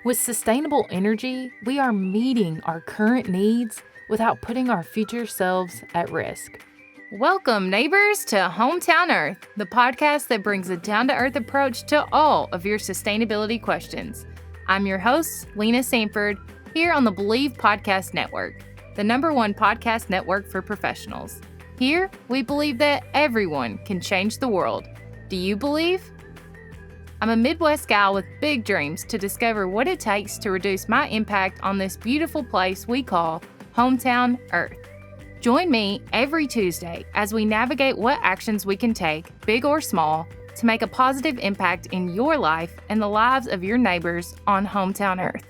With sustainable energy, we are meeting our current needs without putting our future selves at risk. Welcome, neighbors, to Hometown Earth, the podcast that brings a down-to-earth approach to all of your sustainability questions. I'm your host, Lena Sanford, here on the Believe Podcast Network, the #1 podcast network for professionals. Here, we believe that everyone can change the world. Do you believe? I'm a Midwest gal with big dreams to discover what it takes to reduce my impact on this beautiful place we call Hometown Earth. Join me every Tuesday as we navigate what actions we can take, big or small, to make a positive impact in your life and the lives of your neighbors on Hometown Earth.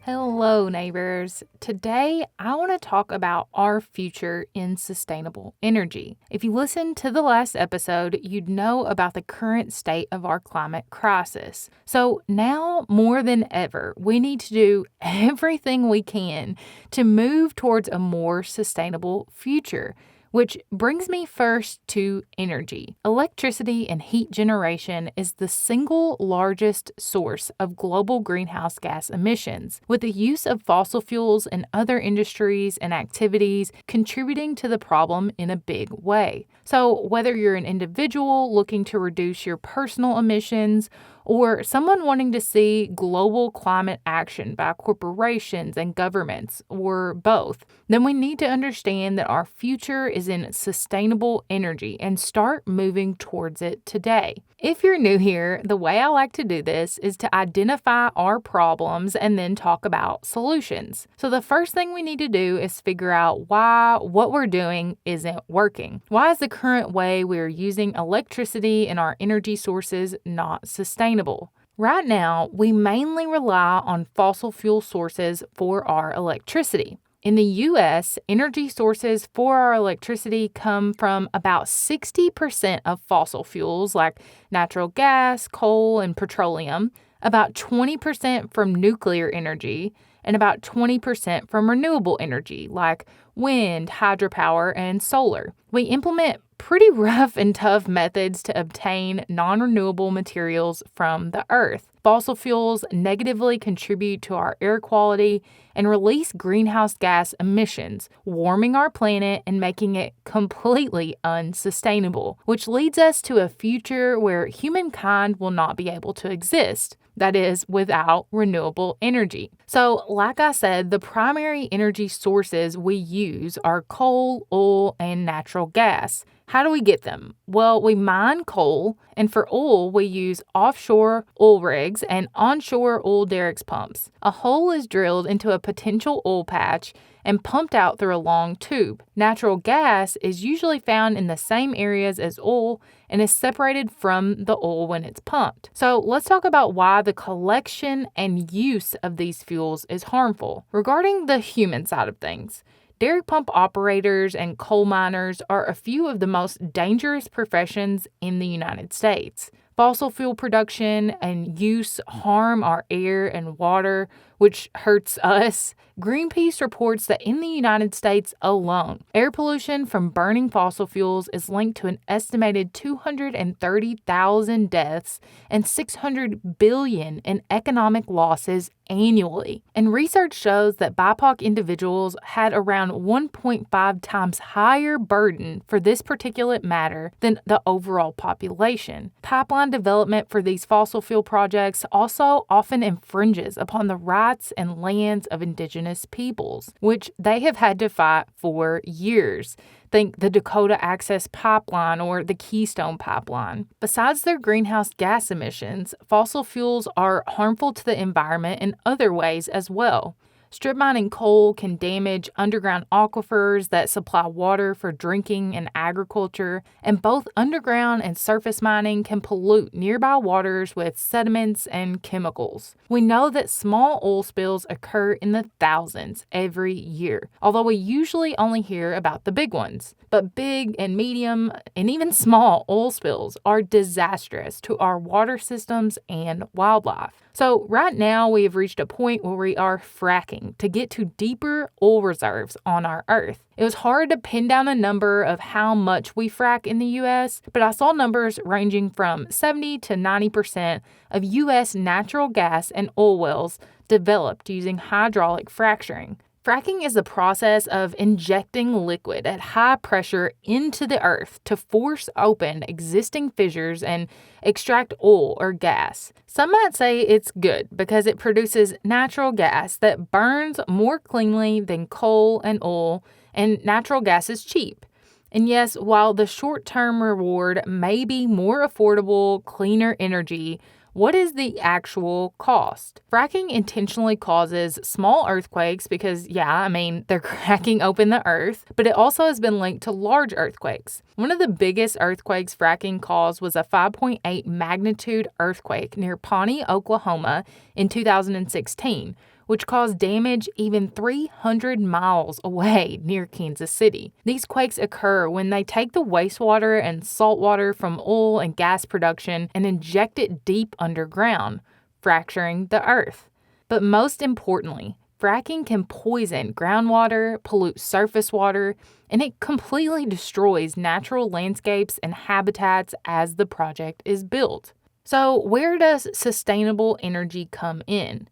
Hello, neighbors. Today, I want to talk about our future in sustainable energy. If you listened to the last episode, you'd know about the current state of our climate crisis. So now, more than ever, we need to do everything we can to move towards a more sustainable future. Which brings me first to energy. Electricity and heat generation is the single largest source of global greenhouse gas emissions, with the use of fossil fuels and other industries and activities contributing to the problem in a big way. So whether you're an individual looking to reduce your personal emissions, or someone wanting to see global climate action by corporations and governments, or both, then we need to understand that our future is in sustainable energy and start moving towards it today. If you're new here, the way I like to do this is to identify our problems and then talk about solutions. So the first thing we need to do is figure out why what we're doing isn't working. Why is the current way we're using electricity and our energy sources not sustainable? Right now, we mainly rely on fossil fuel sources for our electricity. In the U.S., energy sources for our electricity come from about 60% of fossil fuels like natural gas, coal, and petroleum, about 20% from nuclear energy, and about 20% from renewable energy like wind, hydropower, and solar. We implement pretty rough and tough methods to obtain non-renewable materials from the earth. Fossil fuels negatively contribute to our air quality and release greenhouse gas emissions, warming our planet and making it completely unsustainable, which leads us to a future where humankind will not be able to exist. That is, without renewable energy. So, like I said, the primary energy sources we use are coal, oil, and natural gas. How do we get them? Well, we mine coal, and for oil, we use offshore oil rigs and onshore oil derricks pumps. A hole is drilled into a potential oil patch and pumped out through a long tube. Natural gas is usually found in the same areas as oil and is separated from the oil when it's pumped. So let's talk about why the collection and use of these fuels is harmful. Regarding the human side of things, derrick pump operators and coal miners are a few of the most dangerous professions in the United States. Fossil fuel production and use harm our air and water, which hurts us. Greenpeace reports that in the United States alone, air pollution from burning fossil fuels is linked to an estimated 230,000 deaths and $600 billion in economic losses annually. And research shows that BIPOC individuals had around 1.5 times higher burden for this particulate matter than the overall population. Pipeline development for these fossil fuel projects also often infringes upon the rights and lands of indigenous peoples, which they have had to fight for years. Think the Dakota Access Pipeline or the Keystone Pipeline. Besides their greenhouse gas emissions, fossil fuels are harmful to the environment in other ways as well. Strip mining coal can damage underground aquifers that supply water for drinking and agriculture, and both underground and surface mining can pollute nearby waters with sediments and chemicals. We know that small oil spills occur in the thousands every year, although we usually only hear about the big ones. But big and medium and even small oil spills are disastrous to our water systems and wildlife. So right now we have reached a point where we are fracking, fracking to get to deeper oil reserves on our Earth. It was hard to pin down a number of how much we frack in the U.S., but I saw numbers ranging from 70 to 90% of U.S. natural gas and oil wells developed using hydraulic fracturing. Fracking is the process of injecting liquid at high pressure into the earth to force open existing fissures and extract oil or gas. Some might say it's good because it produces natural gas that burns more cleanly than coal and oil, and natural gas is cheap. And yes, while the short-term reward may be more affordable, cleaner energy, what is the actual cost? Fracking intentionally causes small earthquakes because, they're cracking open the earth, but it also has been linked to large earthquakes. One of the biggest earthquakes fracking caused was a 5.8 magnitude earthquake near Pawnee, Oklahoma in 2016, which caused damage even 300 miles away near Kansas City. These quakes occur when they take the wastewater and salt water from oil and gas production and inject it deep underground, fracturing the earth. But most importantly, fracking can poison groundwater, pollute surface water, and it completely destroys natural landscapes and habitats as the project is built. So where does sustainable energy come in?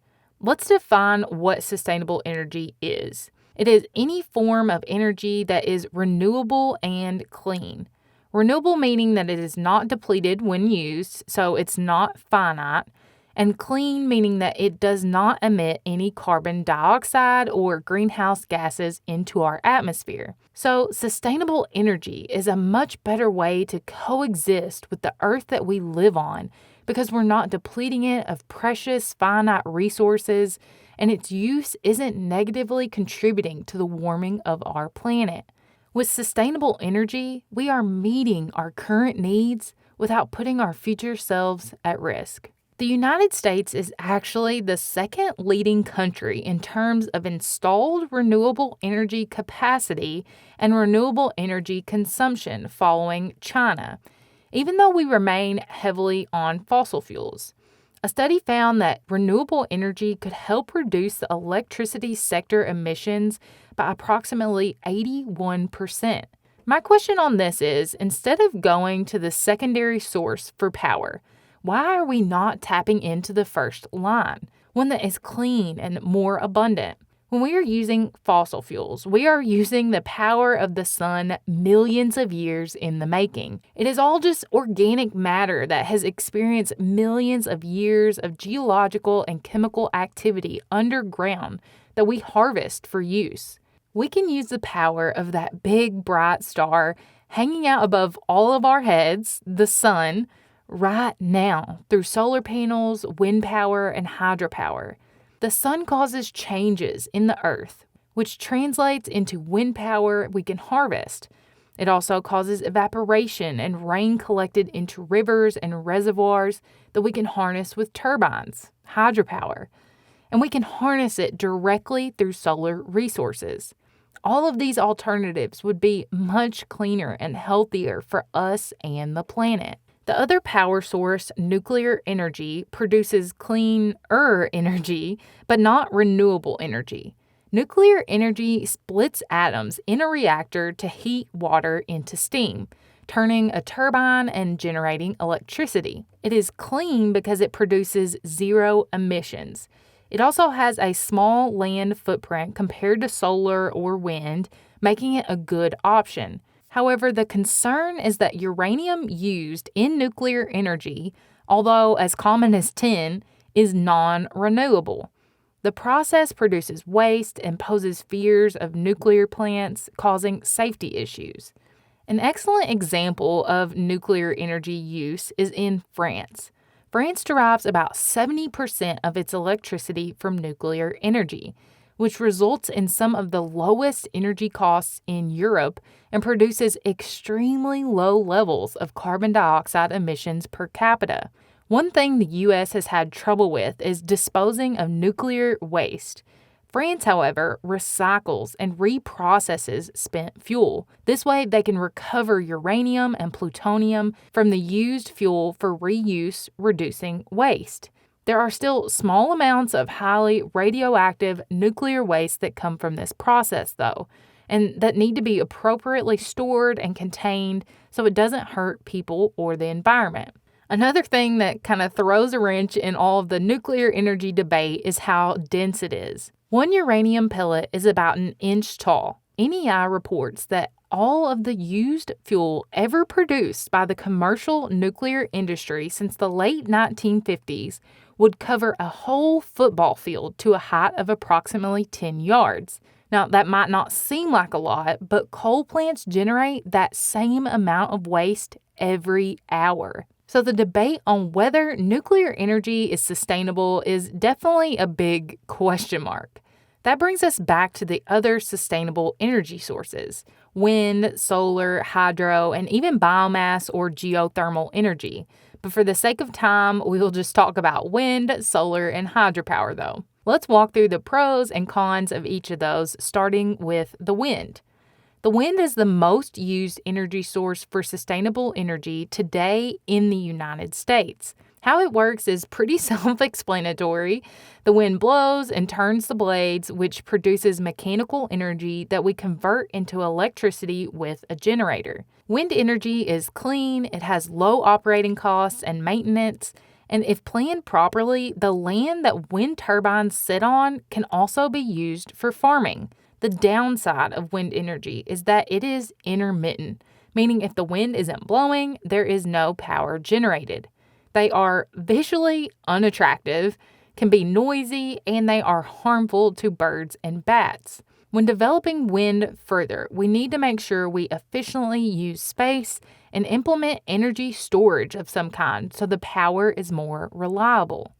Let's define what sustainable energy is. It is any form of energy that is renewable and clean. Renewable meaning that it is not depleted when used, so it's not finite, and clean meaning that it does not emit any carbon dioxide or greenhouse gases into our atmosphere. So sustainable energy is a much better way to coexist with the earth that we live on, because we're not depleting it of precious, finite resources, and its use isn't negatively contributing to the warming of our planet. With sustainable energy, we are meeting our current needs without putting our future selves at risk. The United States is actually the second leading country in terms of installed renewable energy capacity and renewable energy consumption following China, even though we remain heavily on fossil fuels. A study found that renewable energy could help reduce the electricity sector emissions by approximately 81%. My question on this is, instead of going to the secondary source for power, why are we not tapping into the first line, one that is clean and more abundant? When we are using fossil fuels, we are using the power of the sun millions of years in the making. It is all just organic matter that has experienced millions of years of geological and chemical activity underground that we harvest for use. We can use the power of that big bright star hanging out above all of our heads, the sun, right now through solar panels, wind power, and hydropower. The sun causes changes in the earth, which translates into wind power we can harvest. It also causes evaporation and rain collected into rivers and reservoirs that we can harness with turbines, hydropower, and we can harness it directly through solar resources. All of these alternatives would be much cleaner and healthier for us and the planet. The other power source, nuclear energy, produces cleaner energy, but not renewable energy. Nuclear energy splits atoms in a reactor to heat water into steam, turning a turbine and generating electricity. It is clean because it produces zero emissions. It also has a small land footprint compared to solar or wind, making it a good option. However, the concern is that uranium used in nuclear energy, although as common as tin, is non-renewable. The process produces waste and poses fears of nuclear plants, causing safety issues. An excellent example of nuclear energy use is in France. France derives about 70% of its electricity from nuclear energy, which results in some of the lowest energy costs in Europe and produces extremely low levels of carbon dioxide emissions per capita. One thing the U.S. has had trouble with is disposing of nuclear waste. France, however, recycles and reprocesses spent fuel. This way, they can recover uranium and plutonium from the used fuel for reuse, reducing waste. There are still small amounts of highly radioactive nuclear waste that come from this process, though, and that need to be appropriately stored and contained so it doesn't hurt people or the environment. Another thing that kind of throws a wrench in all of the nuclear energy debate is how dense it is. One uranium pellet is about an inch tall. NEI reports that all of the used fuel ever produced by the commercial nuclear industry since the late 1950s would cover a whole football field to a height of approximately 10 yards. Now, that might not seem like a lot, but coal plants generate that same amount of waste every hour. So the debate on whether nuclear energy is sustainable is definitely a big question mark. That brings us back to the other sustainable energy sources: wind, solar, hydro, and even biomass or geothermal energy. But for the sake of time, we will just talk about wind, solar, and hydropower though. Let's walk through the pros and cons of each of those, starting with the wind. The wind is the most used energy source for sustainable energy today in the United States. How it works is pretty self-explanatory. The wind blows and turns the blades, which produces mechanical energy that we convert into electricity with a generator. Wind energy is clean, it has low operating costs and maintenance, and if planned properly, the land that wind turbines sit on can also be used for farming. The downside of wind energy is that it is intermittent, meaning if the wind isn't blowing, there is no power generated. They are visually unattractive, can be noisy, and they are harmful to birds and bats. When developing wind further, we need to make sure we efficiently use space and implement energy storage of some kind so the power is more reliable.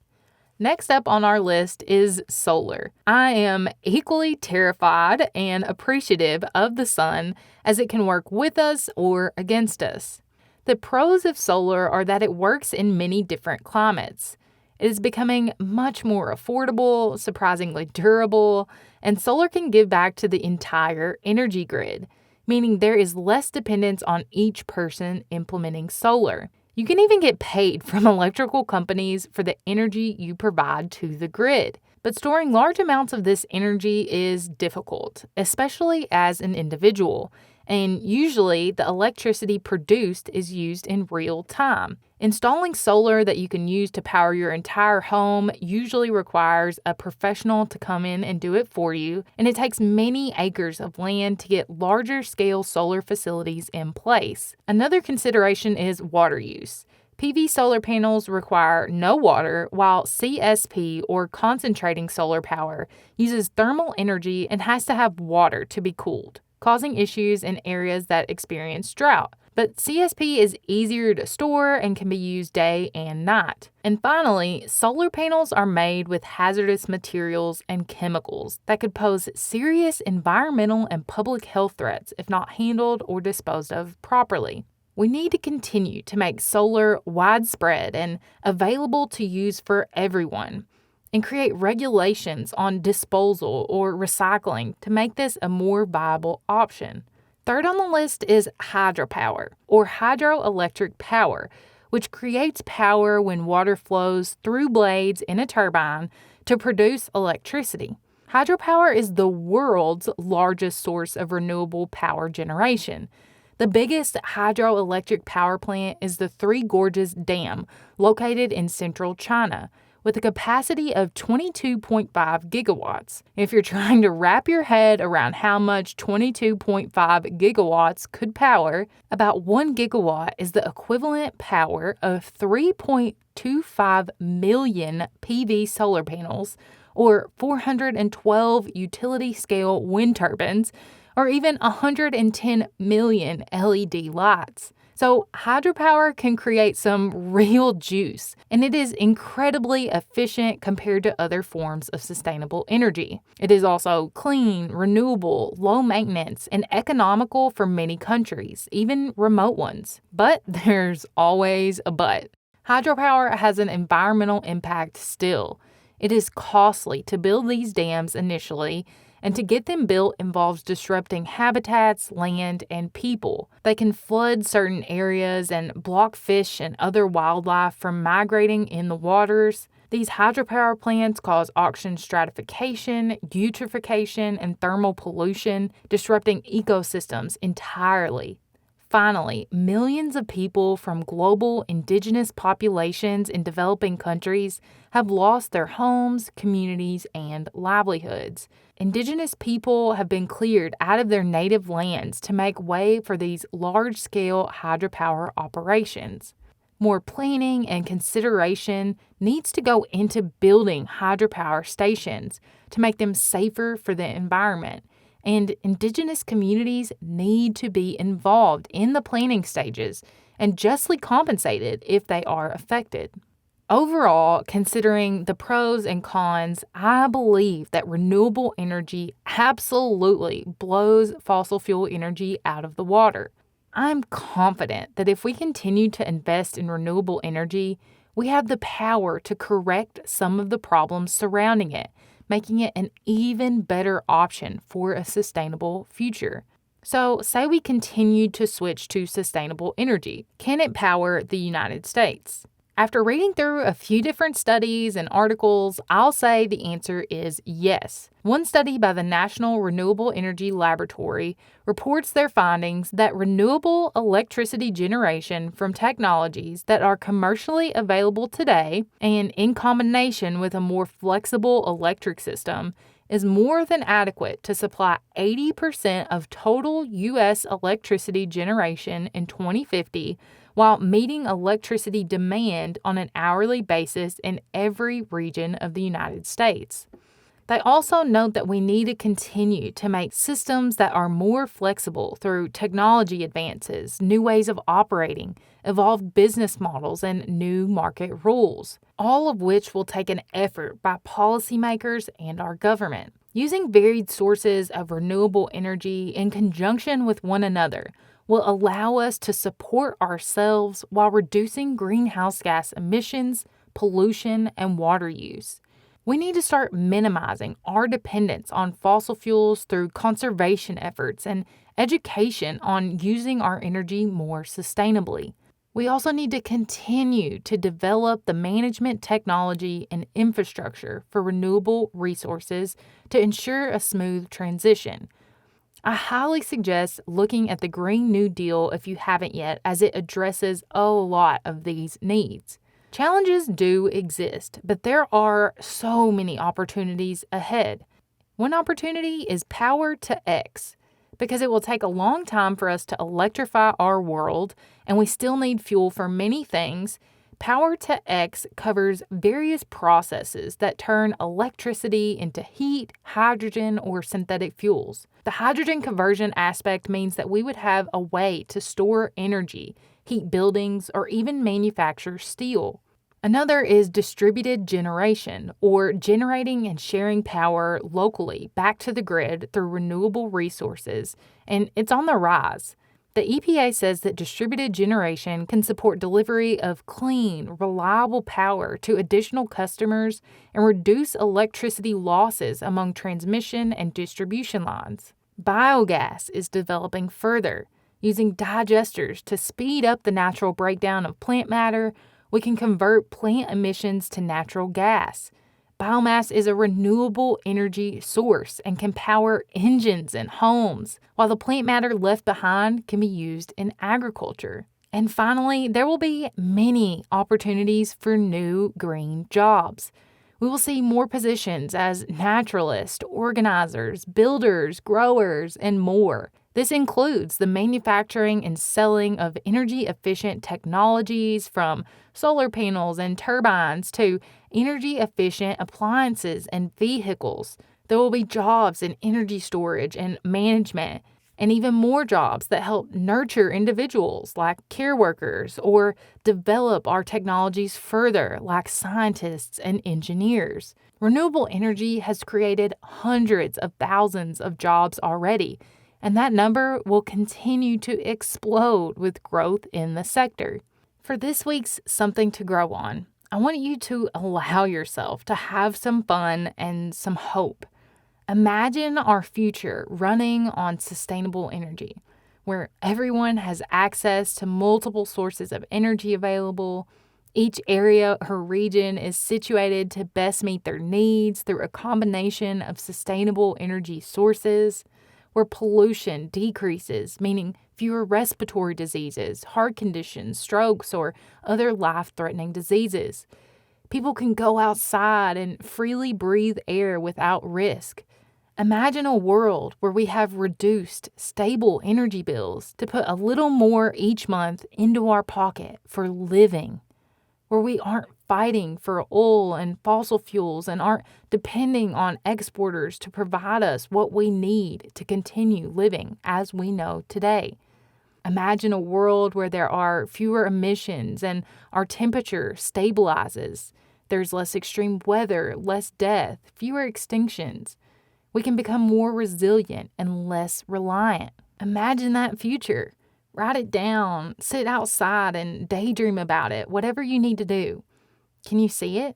Next up on our list is solar. I am equally terrified and appreciative of the sun as it can work with us or against us. The pros of solar are that it works in many different climates. It is becoming much more affordable, surprisingly durable, and solar can give back to the entire energy grid, meaning there is less dependence on each person implementing solar. You can even get paid from electrical companies for the energy you provide to the grid. But storing large amounts of this energy is difficult, especially as an individual. And usually the electricity produced is used in real time. Installing solar that you can use to power your entire home usually requires a professional to come in and do it for you, and it takes many acres of land to get larger scale solar facilities in place. Another consideration is water use. PV solar panels require no water, while CSP or concentrating solar power uses thermal energy and has to have water to be cooled, causing issues in areas that experience drought. But CSP is easier to store and can be used day and night. And finally, solar panels are made with hazardous materials and chemicals that could pose serious environmental and public health threats if not handled or disposed of properly. We need to continue to make solar widespread and available to use for everyone, and create regulations on disposal or recycling to make this a more viable option. Third on the list is hydropower, or hydroelectric power, which creates power when water flows through blades in a turbine to produce electricity. Hydropower is the world's largest source of renewable power generation. The biggest hydroelectric power plant is the Three Gorges Dam, located in central China, with a capacity of 22.5 gigawatts. If you're trying to wrap your head around how much 22.5 gigawatts could power, about 1 gigawatt is the equivalent power of 3.25 million PV solar panels, or 412 utility-scale wind turbines, or even 110 million LED lights. So hydropower can create some real juice, and it is incredibly efficient compared to other forms of sustainable energy. It is also clean, renewable, low maintenance, and economical for many countries, even remote ones. But there's always a but. Hydropower has an environmental impact still. It is costly to build these dams initially, and to get them built involves disrupting habitats, land, and people. They can flood certain areas and block fish and other wildlife from migrating in the waters. These hydropower plants cause ocean stratification, eutrophication, and thermal pollution, disrupting ecosystems entirely. Finally, millions of people from global indigenous populations in developing countries have lost their homes, communities, and livelihoods. Indigenous people have been cleared out of their native lands to make way for these large-scale hydropower operations. More planning and consideration needs to go into building hydropower stations to make them safer for the environment. And Indigenous communities need to be involved in the planning stages and justly compensated if they are affected. Overall, considering the pros and cons, I believe that renewable energy absolutely blows fossil fuel energy out of the water. I'm confident that if we continue to invest in renewable energy, we have the power to correct some of the problems surrounding it, making it an even better option for a sustainable future. So, say we continue to switch to sustainable energy. Can it power the United States? After reading through a few different studies and articles, I'll say the answer is yes. One study by the National Renewable Energy Laboratory reports their findings that renewable electricity generation from technologies that are commercially available today and in combination with a more flexible electric system is more than adequate to supply 80% of total U.S. electricity generation in 2050 while meeting electricity demand on an hourly basis in every region of the United States. They also note that we need to continue to make systems that are more flexible through technology advances, new ways of operating, evolved business models, and new market rules, all of which will take an effort by policymakers and our government. Using varied sources of renewable energy in conjunction with one another will allow us to support ourselves while reducing greenhouse gas emissions, pollution, and water use. We need to start minimizing our dependence on fossil fuels through conservation efforts and education on using our energy more sustainably. We also need to continue to develop the management technology and infrastructure for renewable resources to ensure a smooth transition. I highly suggest looking at the Green New Deal if you haven't yet, as it addresses a lot of these needs. Challenges do exist, but there are so many opportunities ahead. One opportunity is Power to X, because it will take a long time for us to electrify our world, and we still need fuel for many things. Power to X covers various processes that turn electricity into heat, hydrogen, or synthetic fuels. The hydrogen conversion aspect means that we would have a way to store energy, heat buildings, or even manufacture steel. Another is distributed generation, or generating and sharing power locally back to the grid through renewable resources, and it's on the rise. The EPA says that distributed generation can support delivery of clean, reliable power to additional customers and reduce electricity losses among transmission and distribution lines. Biogas is developing further. Using digesters to speed up the natural breakdown of plant matter, we can convert plant emissions to natural gas. Biomass is a renewable energy source and can power engines and homes, while the plant matter left behind can be used in agriculture. And finally, there will be many opportunities for new green jobs. We will see more positions as naturalists, organizers, builders, growers, and more. This includes the manufacturing and selling of energy-efficient technologies, from solar panels and turbines to energy-efficient appliances and vehicles. There will be jobs in energy storage and management, and even more jobs that help nurture individuals like care workers or develop our technologies further like scientists and engineers. Renewable energy has created hundreds of thousands of jobs already, and that number will continue to explode with growth in the sector. For this week's Something to Grow On, I want you to allow yourself to have some fun and some hope. Imagine our future running on sustainable energy, where everyone has access to multiple sources of energy available, Each area or region is situated to best meet their needs through a combination of sustainable energy sources, where pollution decreases, meaning fewer respiratory diseases, heart conditions, strokes, or other life-threatening diseases. People can go outside and freely breathe air without risk. Imagine a world where we have reduced, stable energy bills to put a little more each month into our pocket for living, where we aren't fighting for oil and fossil fuels and aren't depending on exporters to provide us what we need to continue living as we know today. Imagine a world where there are fewer emissions and our temperature stabilizes. There's less extreme weather, less death, fewer extinctions. We can become more resilient and less reliant. Imagine that future. Write it down, sit outside and daydream about it, whatever you need to do. Can you see it?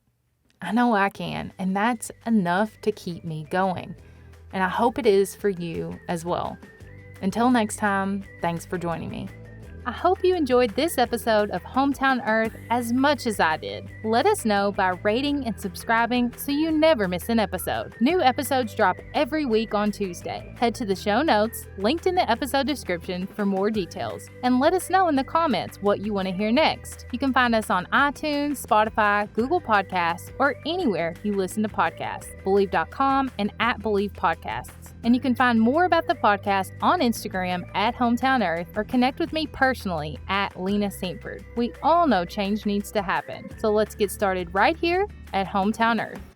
I know I can, and that's enough to keep me going. And I hope it is for you as well. Until next time, thanks for joining me. I hope you enjoyed this episode of Hometown Earth as much as I did. Let us know by rating and subscribing so you never miss an episode. New episodes drop every week on Tuesday. Head to the show notes, linked in the episode description for more details. And let us know in the comments what you want to hear next. You can find us on iTunes, Spotify, Google Podcasts, or anywhere you listen to podcasts. Believe.com and @Believe Podcasts. And you can find more about the podcast on Instagram @Hometown Earth or connect with me personally @Lena Saintford. We all know change needs to happen, so let's get started right here at Hometown Earth.